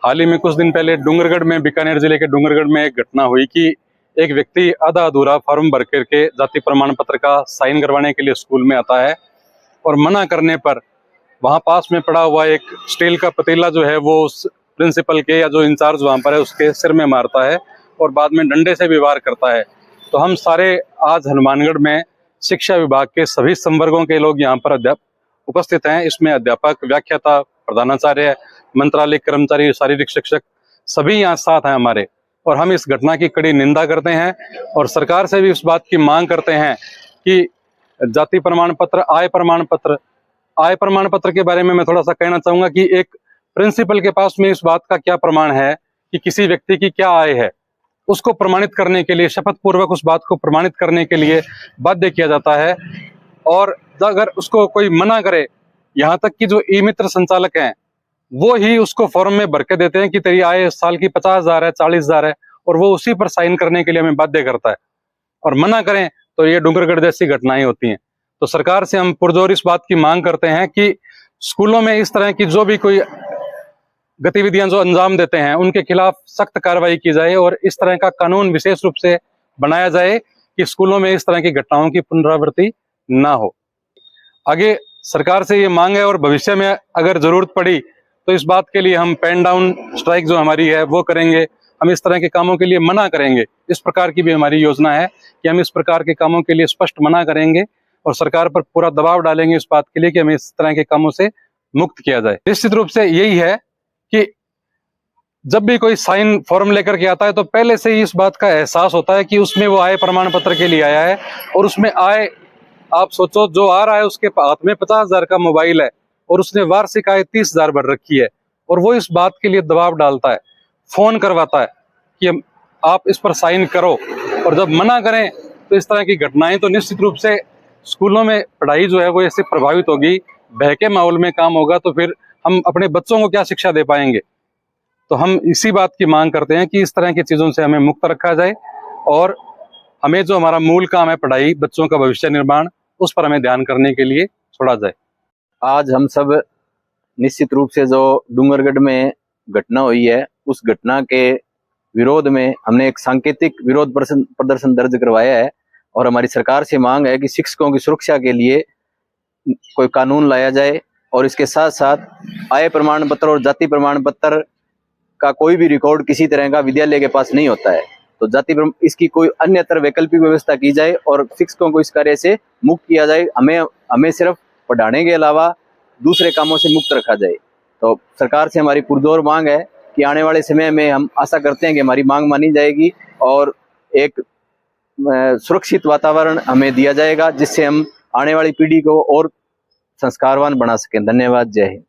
हाल ही में कुछ दिन पहले डूंगरगढ़ में, बीकानेर जिले के डूंगरगढ़ में एक घटना हुई कि एक व्यक्ति आधा अधूरा फॉर्म भर करके जाति प्रमाण पत्र का साइन करवाने के लिए स्कूल में आता है और मना करने पर वहां पास में पड़ा हुआ एक स्टील का पतीला जो है वो उस प्रिंसिपल के या जो इंचार्ज वहां पर है उसके सिर में मारता है और बाद में डंडे से भी वार करता है। तो हम सारे आज हनुमानगढ़ में शिक्षा विभाग के सभी संवर्गों के लोग यहाँ पर उपस्थित हैं। इसमें अध्यापक, व्याख्याता, प्रधानाचार्य, मंत्रालय कर्मचारी, शारीरिक शिक्षक सभी यहाँ साथ हैं हमारे। और हम इस घटना की कड़ी निंदा करते हैं और सरकार से भी इस बात की मांग करते हैं कि जाति प्रमाण पत्र, आय प्रमाण पत्र के बारे में मैं थोड़ा सा कहना चाहूंगा कि एक प्रिंसिपल के पास में इस बात का क्या प्रमाण है कि किसी व्यक्ति की क्या आय है, उसको प्रमाणित करने के लिए, शपथ पूर्वक उस बात को प्रमाणित करने के लिए बाध्य किया जाता है। और अगर उसको कोई मना करे, यहाँ तक कि जो ई मित्र संचालक हैं वो ही उसको फॉर्म में भर के देते हैं कि तेरी आय साल की 50,000 है, 40,000 है, और वो उसी पर साइन करने के लिए हमें बाध्य करता है। और मना करें तो ये डूंगरगढ़ जैसी घटनाएं होती हैं। तो सरकार से हम पुरजोर इस बात की मांग करते हैं कि स्कूलों में इस तरह की जो भी कोई गतिविधियां जो अंजाम देते हैं उनके खिलाफ सख्त कार्रवाई की जाए और इस तरह का कानून विशेष रूप से बनाया जाए कि स्कूलों में इस तरह की घटनाओं की पुनरावृत्ति ना हो। आगे सरकार से ये मांग है और भविष्य में अगर जरूरत पड़ी तो इस बात के लिए हम पेन डाउन स्ट्राइक जो हमारी है वो करेंगे। हम इस तरह के कामों के लिए मना करेंगे। इस प्रकार की भी हमारी योजना है कि हम इस प्रकार के कामों के लिए स्पष्ट मना करेंगे और सरकार पर पूरा दबाव डालेंगे इस बात के लिए कि हमें इस तरह के कामों से मुक्त किया जाए। निश्चित रूप से यही है कि जब भी कोई साइन फॉर्म लेकर के आता है तो पहले से ही इस बात का एहसास होता है कि उसमें वो आय प्रमाण पत्र के लिए आया है और उसमें आय, आप सोचो, जो आ रहा है उसके हाथ में 50,000 का मोबाइल है और उसने वार्षिक आय 30,000 भर रखी है और वो इस बात के लिए दबाव डालता है, फोन करवाता है कि आप इस पर साइन करो। और जब मना करें तो इस तरह की घटनाएं, तो निश्चित रूप से स्कूलों में पढ़ाई जो है वो ऐसे प्रभावित होगी, भय के माहौल में काम होगा, तो फिर हम अपने बच्चों को क्या शिक्षा दे पाएंगे। तो हम इसी बात की मांग करते हैं कि इस तरह की चीजों से हमें मुक्त रखा जाए और हमें जो हमारा मूल काम है पढ़ाई, बच्चों का भविष्य निर्माण, उस पर हमें ध्यान करने के लिए छोड़ा जाए। आज हम सब निश्चित रूप से जो डूंगरगढ़ में घटना हुई है उस घटना के विरोध में हमने एक सांकेतिक विरोध प्रदर्शन दर्ज करवाया है और हमारी सरकार से मांग है कि शिक्षकों की सुरक्षा के लिए कोई कानून लाया जाए और इसके साथ साथ आय प्रमाण पत्र और जाति प्रमाण पत्र का कोई भी रिकॉर्ड किसी तरह का विद्यालय के पास नहीं होता है, तो इसकी कोई अन्यतर वैकल्पिक व्यवस्था की जाए और शिक्षकों को इस कार्य से मुक्त किया जाए। हमें सिर्फ पढ़ाने के अलावा दूसरे कामों से मुक्त रखा जाए। तो सरकार से हमारी पुरजोर मांग है कि आने वाले समय में हम आशा करते हैं कि हमारी मांग मानी जाएगी और एक सुरक्षित वातावरण हमें दिया जाएगा जिससे हम आने वाली पीढ़ी को और संस्कारवान बना सकें। धन्यवाद। जय हिंद।